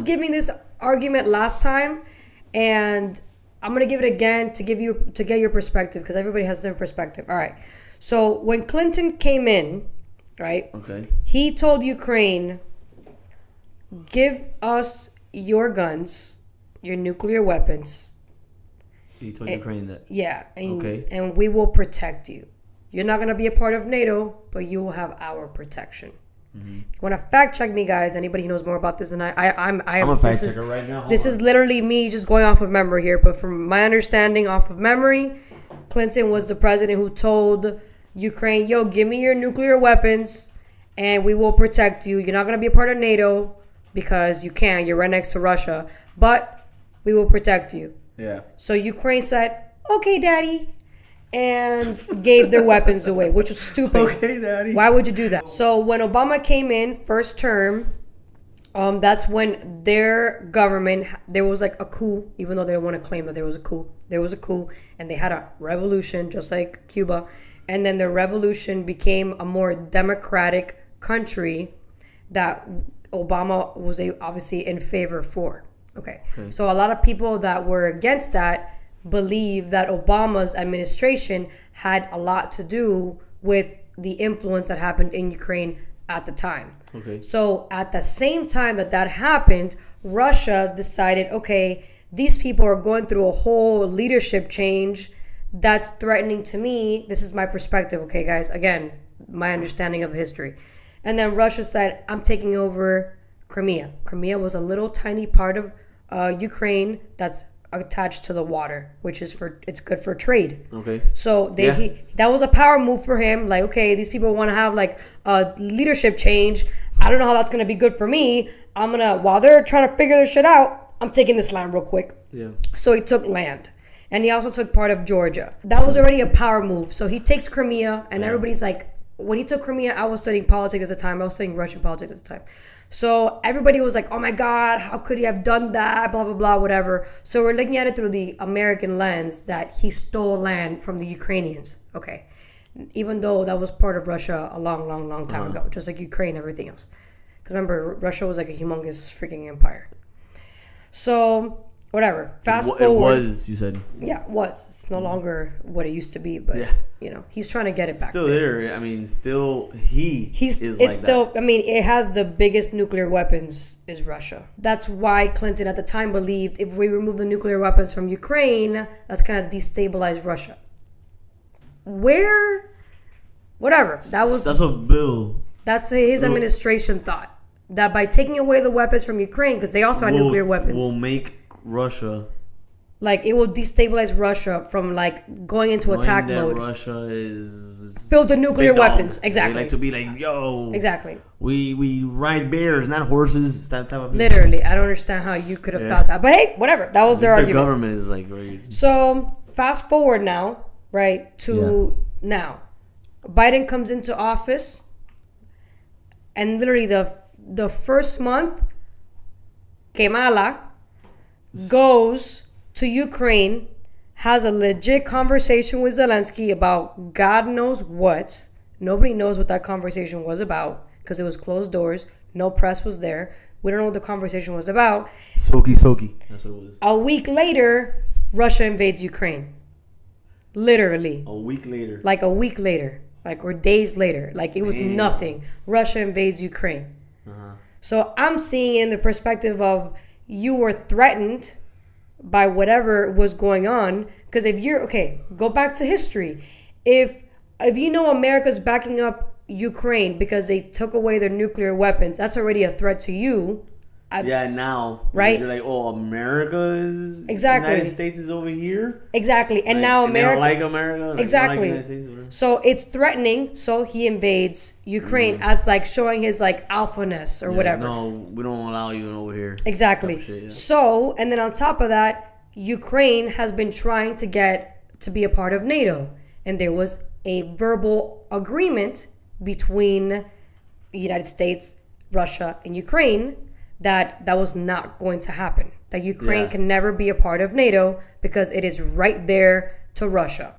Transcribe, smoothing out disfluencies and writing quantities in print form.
giving this argument last time, and I'm gonna give it again to get your perspective, because everybody has their perspective. All right. So when Clinton came in, right? Okay. He told Ukraine, "Give us your guns, your nuclear weapons." He told Ukraine that. Yeah. Okay. And we will protect you. You're not gonna be a part of NATO, but you will have our protection. Mm-hmm. You want to fact check me, guys? Anybody who knows more about this than I'm a fact checker right now. This is literally me just going off of memory here, but from my understanding off of memory, Clinton was the president who told Ukraine, "Yo, give me your nuclear weapons, and we will protect you. You're not gonna be a part of NATO because you can't. You're right next to Russia, but we will protect you." Yeah. So Ukraine said, "Okay, Daddy," and gave their weapons away, which was stupid. Okay, Daddy. Why would you do that? So when Obama came in first term, that's when their government, there was like a coup, even though they don't want to claim that there was a coup. There was a coup, and they had a revolution, just like Cuba. And then the revolution became a more democratic country that Obama was obviously in favor for. Okay. So a lot of people that were against that believe that Obama's administration had a lot to do with the influence that happened in Ukraine at the time. Okay. So at the same time that happened, Russia decided, okay, these people are going through a whole leadership change that's threatening to me. This is my perspective, okay, guys? Again, my understanding of history. And then Russia said, I'm taking over Crimea. Crimea was a little tiny part of Ukraine that's attached to the water, which is it's good for trade. Okay. So that was a power move for him. Like, okay, these people want to have like a leadership change. I don't know how that's gonna be good for me. While they're trying to figure this shit out, I'm taking this land real quick. Yeah. So he took land. And he also took part of Georgia. That was already a power move. So he takes Crimea, and everybody's like, when he took Crimea, I was studying politics at the time. I was studying Russian politics at the time. So everybody was like, oh my God, how could he have done that? Blah, blah, blah, whatever. So we're looking at it through the American lens that he stole land from the Ukrainians. Okay. Even though that was part of Russia a long, long, long time ago, just like Ukraine and everything else. Because remember, Russia was like a humongous freaking empire. So whatever. Fast forward. It was, you said. Yeah, it was. It's no longer what it used to be, but he's trying to get it back. Still there. I mean, still he's it's like still that. I mean, it has the biggest nuclear weapons is Russia. That's why Clinton at the time believed if we remove the nuclear weapons from Ukraine, that's gonna destabilize Russia. Whatever. That's what Bill. That's his administration thought. That by taking away the weapons from Ukraine, because they also had nuclear weapons, will make Russia, like, it will destabilize Russia from like going into attack mode. Russia is filled with nuclear weapons. Exactly. They like to be like, yo. Exactly. We ride bears, not horses. That type of people. Literally, I don't understand how you could have thought that. But hey, whatever. That was their argument. Their government is like very. So fast forward now, right to now, Biden comes into office, and literally the first month, Kamala goes to Ukraine, has a legit conversation with Zelensky about God knows what. Nobody knows what that conversation was about because it was closed doors. No press was there. We don't know what the conversation was about. Soki. That's what it was. A week later, Russia invades Ukraine. Literally. A week later. Like a week later. Or days later. Like it was nothing. Russia invades Ukraine. So I'm seeing it in the perspective of you were threatened by whatever was going on. Because if you're, go back to history. If you know America's backing up Ukraine because they took away their nuclear weapons, that's already a threat to you. Now. Right? You're like, oh, America is... Exactly. United States is over here? Exactly. And now America... They don't like America? Like, exactly. They don't like the United States, so it's threatening, so he invades Ukraine as like showing his like alphaness or whatever. No, we don't allow you over here. Exactly. Shit, So, and then on top of that, Ukraine has been trying to get to be a part of NATO. And there was a verbal agreement between the United States, Russia, and Ukraine that was not going to happen. That Ukraine can never be a part of NATO because it is right there to Russia.